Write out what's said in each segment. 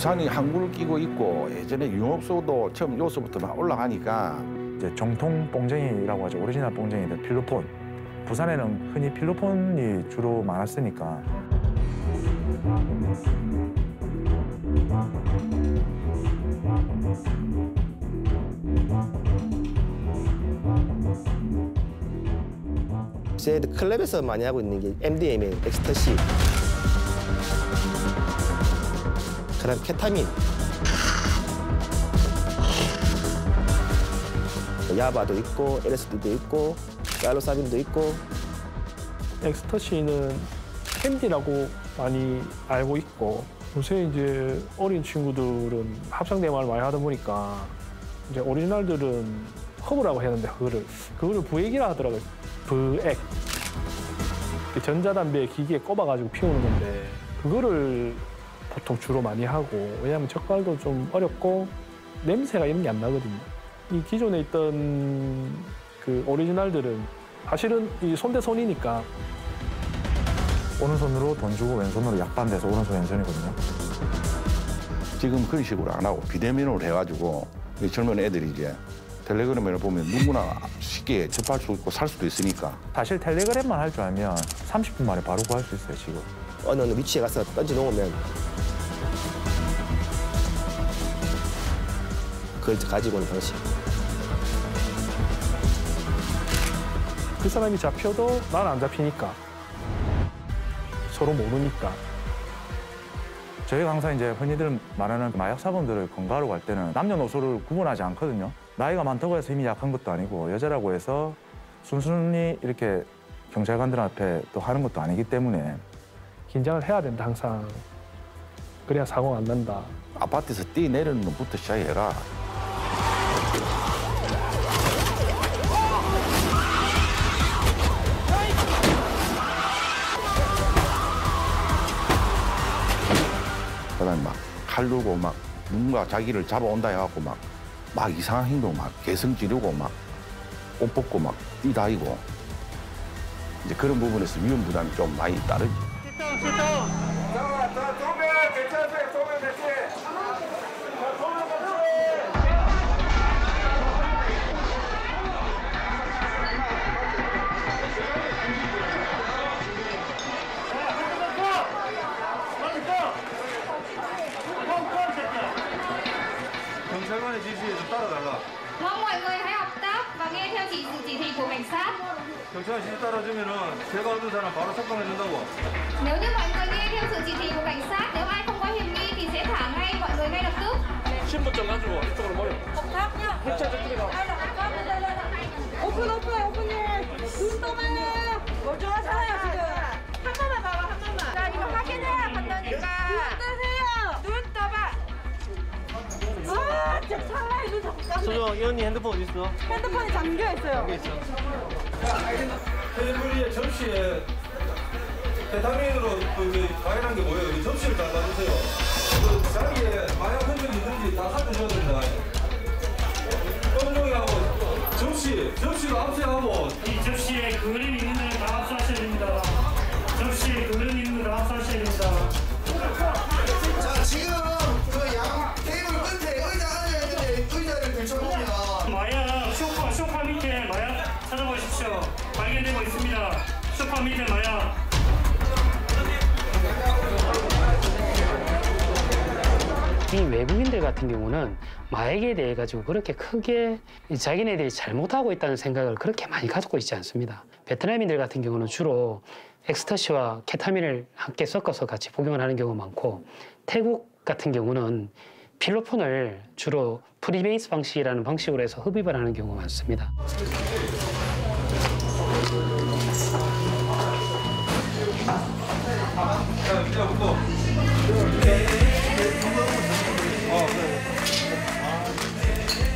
부산이 항구를 끼고 있고 예전에 융업소도 처음 요소부터 막 올라가니까 이제 정통 뽕쟁이라고 하죠. 오리지널 뽕쟁이들 필로폰. 부산에는 흔히 필로폰이 주로 많았으니까. 제 클럽에서 많이 하고 있는 게 MDMA, 엑스터시, 그다음 케타민, 야바도 있고 LSD도 있고 알로사빈도 있고. 엑스터시는 캔디라고 많이 알고 있고, 요새 이제 어린 친구들은 합성 대마를 많이 하다 보니까 이제 오리지널들은 허브라고 해야 하는데 그거를 부액이라 하더라고요. 부액. 전자담배 기기에 꼽아가지고 피우는 건데 그거를 보통 주로 많이 하고, 왜냐하면 적발도 좀 어렵고 냄새가 이런 게 안 나거든요. 이 기존에 있던 그 오리지널들은 사실은 이 손대손이니까 오른손으로 돈 주고 왼손으로 약반돼서 오른손 왼손이거든요. 지금 그런 식으로 안 하고 비대면으로 해가지고 이 젊은 애들이 이제 텔레그램을 보면 누구나 쉽게 접할 수 있고 살 수도 있으니까. 사실 텔레그램만 할 줄 알면 30분 만에 바로 구할 수 있어요, 지금. 어느 위치에 가서 던져놓으면 그걸 가지고 오는 방식. 그 사람이 잡혀도 난 안 잡히니까. 서로 모르니까. 저희가 항상 이제 흔히들 말하는 마약 사범들을 검거하러 갈 때는 남녀노소를 구분하지 않거든요. 나이가 많다고 해서 힘이 약한 것도 아니고 여자라고 해서 순순히 이렇게 경찰관들 앞에 또 하는 것도 아니기 때문에 긴장을 해야 된다, 항상. 그래야 사고가 안 난다. 아파트에서 뛰내리는 놈부터 시작해라. 그다음에 막 칼 들고 막 누군가 자기를 잡아온다 해갖고 막 이상한 행동 막 개성 지르고 막 옷 벗고 막 뛰다니고 이제 그런 부분에서 위험 부담이 좀 많이 따르지. 경찰관의 지시에 좀 따라달라. Mong mọi người hãy học tác và nghe theo chỉ thị của cảnh sát. 경찰관 지시 따라주면은 제가 얻은 사람 바로 석방해준다고. Nếu như mọi người nghe theo sự chỉ thị của cảnh sát, nếu ai không có hiểm nghi thì sẽ thả ngay mọi người ngay lập tức. 신분증 가지고 이쪽으로 모여. 합탁요. 경찰 저쪽이다. 오픈 오픈님. 눈 떠봐요. 멀쩡하잖아요 지금. 한 번만 봐봐 한 번만. 자 이거 확인해야 간다니까. 눈 뜨세요. 눈 떠봐. 아 진짜 찰나에 눈 잠깐. 소정, 이 언니 핸드폰 어디 있어? 핸드폰이 잠겨 있어요. 여기 있어. 테이블 접시에 케타민으로 과일한 게 뭐예요? 이 접시를 다 놔주세요. 그 자리에 마약 흔적이 있는지 다 살펴줘야 된다. 검정이하고 접시도 압수하고. 이 접시에 그림 있는 데는 다 압수하셔야 됩니다. 접시에 그림 있는 거 다 압수하셔야 됩니다. 자, 지금 그 양 테이블 끝에 의자 앉아야 되는데 의자를 들춰봅니다. 마약 소파 밑에 마약 찾아보십시오. 발견되고 있습니다. 소파 밑에 마약. 이 외국인들 같은 경우는 마약에 대해 가지고 그렇게 크게 자기네들이 잘못하고 있다는 생각을 그렇게 많이 가지고 있지 않습니다. 베트남인들 같은 경우는 주로 엑스터시와 케타민을 함께 섞어서 같이 복용을 하는 경우가 많고, 태국 같은 경우는 필로폰을 주로 프리베이스 방식이라는 방식으로 해서 흡입을 하는 경우가 많습니다.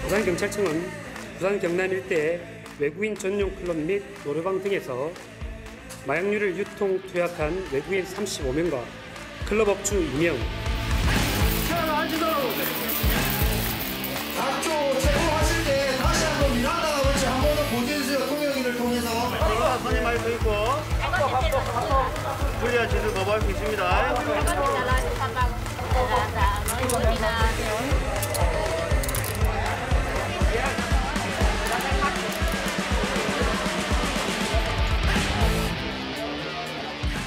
부산경찰청은 부산 경남 일대의 외국인 전용 클럽 및 노래방 등에서 마약류를 유통, 투약한 외국인 35명과 클럽 업주 2명, 각종 제공하실 때 다시 한번 미란다 그렇지 한 번 더 보여주세요. 통역인을 통해서. 손이 많이 서 있고 불리한 짓을 거부할 수 있습니다.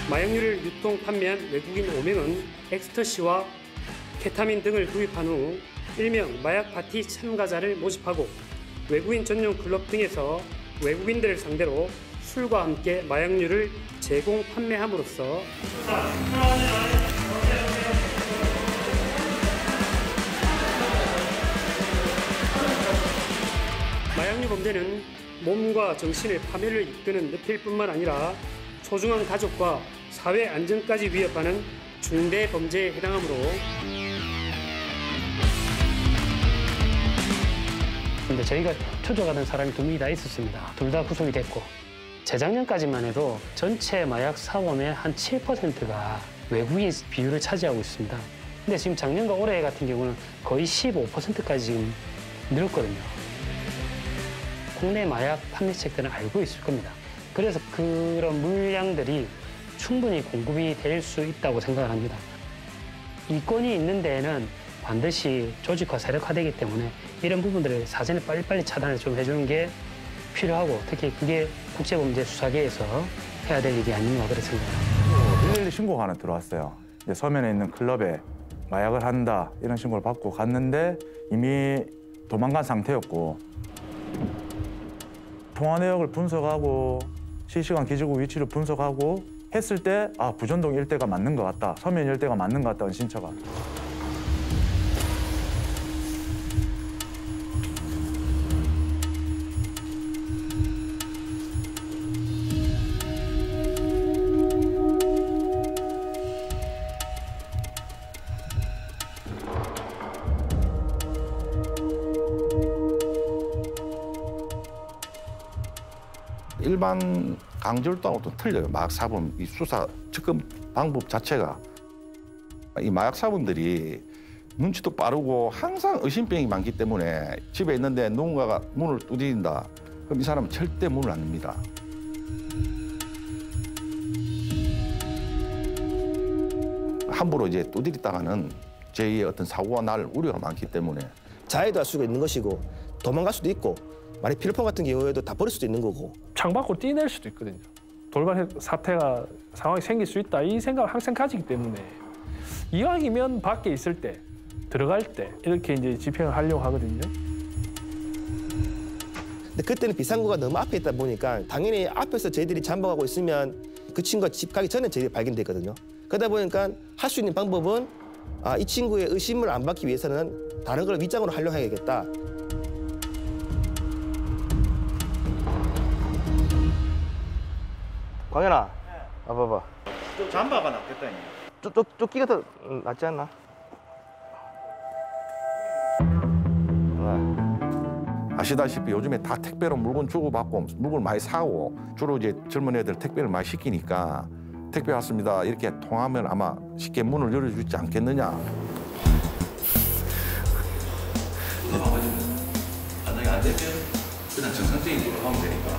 마약류를 유통 판매한 외국인 5명은 엑스터시와 케타민 등을 구입한 후 일명 마약 파티 참가자를 모집하고 외국인 전용 클럽 등에서 외국인들을 상대로 술과 함께 마약류를 제공 판매함으로써 마약류 범죄는 몸과 정신의 파멸을 이끄는 늪일뿐만 아니라 소중한 가족과 사회 안전까지 위협하는 중대 범죄에 해당하므로 근데 저희가 추적하던 사람이 2명이 다 있었습니다. 둘 다 구속이 됐고 재작년까지만 해도 전체 마약 사범의 한 7%가 외국인 비율을 차지하고 있습니다. 근데 지금 작년과 올해 같은 경우는 거의 15%까지 지금 늘었거든요. 국내 마약 판매책들은 알고 있을 겁니다. 그래서 그런 물량들이 충분히 공급이 될 수 있다고 생각을 합니다. 이권이 있는 데에는 반드시 조직화, 세력화되기 때문에 이런 부분들을 사전에 빨리빨리 차단을 좀 해주는 게 필요하고 특히 그게 국제범죄수사계에서 해야 될 일이 아닌가 그렇게 생각합니다. 112 신고가 하나 들어왔어요. 이제 서면에 있는 클럽에 마약을 한다 이런 신고를 받고 갔는데 이미 도망간 상태였고 통화 내역을 분석하고 실시간 기지국 위치를 분석하고 했을 때 아, 부전동 일대가 맞는 것 같다. 서면 일대가 맞는 것 같다. 은신처가. 일반 강제율동하고 좀 틀려요. 마약 사범 이 수사 접근 방법 자체가 이 마약 사범들이 눈치도 빠르고 항상 의심병이 많기 때문에 집에 있는데 누군가가 문을 두드린다. 그럼 이 사람은 절대 문을 안 엽니다. 함부로 이제 두드리다가는 제2의 어떤 사고가 날 우려가 많기 때문에 자해도 할 수가 있는 것이고 도망갈 수도 있고 만약 필로폰 같은 경우에도 다 버릴 수도 있는 거고 창밖으로 뛰낼 수도 있거든요. 돌발 사태가 상황이 생길 수 있다 이 생각을 항상 가지기 때문에 이왕이면 밖에 있을 때 들어갈 때 이렇게 이제 집행을 하려고 하거든요. 근데 그때는 비상구가 너무 앞에 있다 보니까 당연히 앞에서 저희들이 잠복하고 있으면 그 친구가 집 가기 전에 저희들이 발견됐거든요. 그러다 보니까 할 수 있는 방법은 이 친구의 의심을 안 받기 위해서는 다른 걸 윗장으로 활용해야겠다. 광현아, 봐봐. 잠바가 낫겠다. 조끼가 더 낫지 않나? 아시다시피 요즘에 다 택배로 물건 주고받고 물건 많이 사고 주로 이제 젊은 애들 택배를 많이 시키니까 택배 왔습니다 이렇게 통하면 아마 쉽게 문을 열어주지 않겠느냐. 만약에 안 되면 그냥 정상적인 걸로 하면 되니까.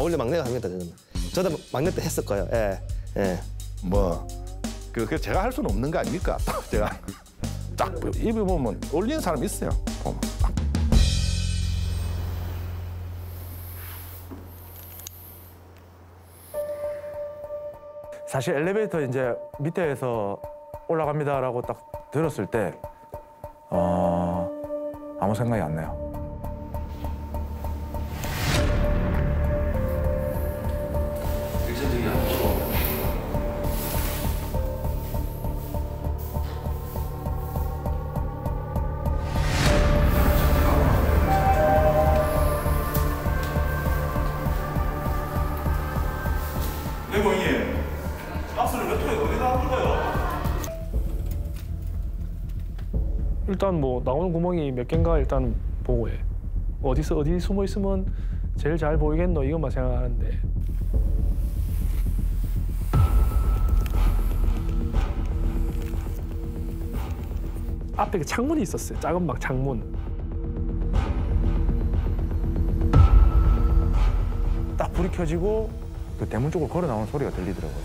원래 막내가 합니다 저는. 저도 막내 때 했을 거예요. 예. 뭐 그 제가 할 수는 없는 거 아닙니까? 제가 딱 입에 보면 올리는 사람 있어요. 보면 딱. 사실 엘리베이터 이제 밑에서 올라갑니다라고 딱 들었을 때 아무 생각이 안 나요. 일차적이 아니고 네, 고객님. 박스를 몇 통에 어디다 할까요? 일단 뭐 나오는 구멍이 몇 개인가 일단 보고 해. 어디 숨어 있으면 제일 잘 보이겠노 이것만 생각하는데. 앞에 그 창문이 있었어요. 작은 방 창문. 딱 불이 켜지고 그 대문 쪽으로 걸어 나오는 소리가 들리더라고요.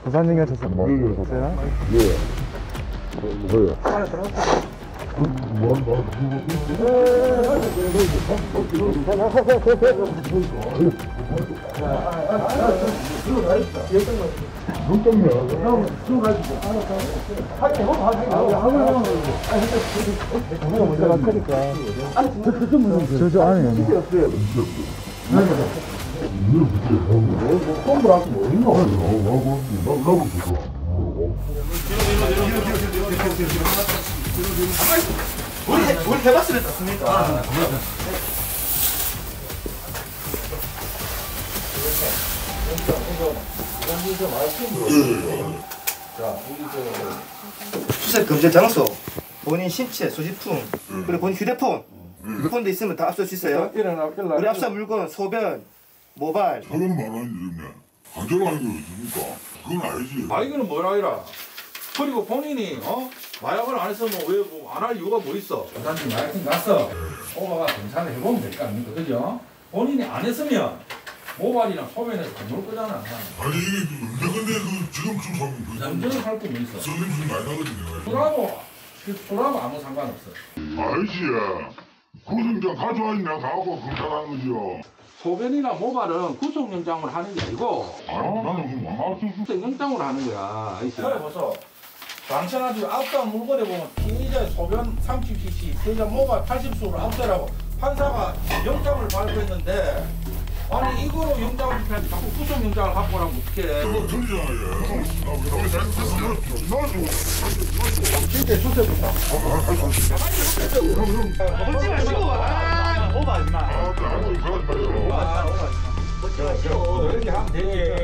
부산님 같아서 뭐요? 저 안에 우리 해봤으면 좋습니까? 수색 금지 장소, 본인 신체, 소지품, 그리고 본인 휴대폰도 있으면 다 압수할 수 있어요. 우리 압수한 물건, 소변, 모발. 사람 많아지네. 간절한 게 있습니까? 그건 아니지. 아 이거는 뭐라 해라. 그리고 본인이 마약을 안 했으면 왜 안 할 이유가 뭐 있어? 부산님 마약팀 갔어. 오바가 검사를 해보면 될 거 아닙니까? 그죠? 본인이 안 했으면 모발이나 소변에서 안 놓을 거잖아. 아니 이게 근데 그 지금 좀 남자는 할 거면 있어. 선생님 좀 많이 나거든요. 술하고 아무 상관없어. 알지. 구성장 가져와야지 내가 가고 검사하는 거죠. 소변이나 모발은 구속영장으로 하는 게 아니고 나는 구속영장으로 하는 거야. 그래 보소. 당신아주 압수한 물건에 보면 피의자의 소변 30cc, 피의자 모발 80수로 압수하라고 판사가 영장을 발부했는데 아니 이거로 영장을 주면 자꾸 구속영장을 갖고 오라면 어떡해. 그거 틀리잖아요. 진짜 수세부터. 먹지 마시고 오버하지 마. 이렇게 하면 되지.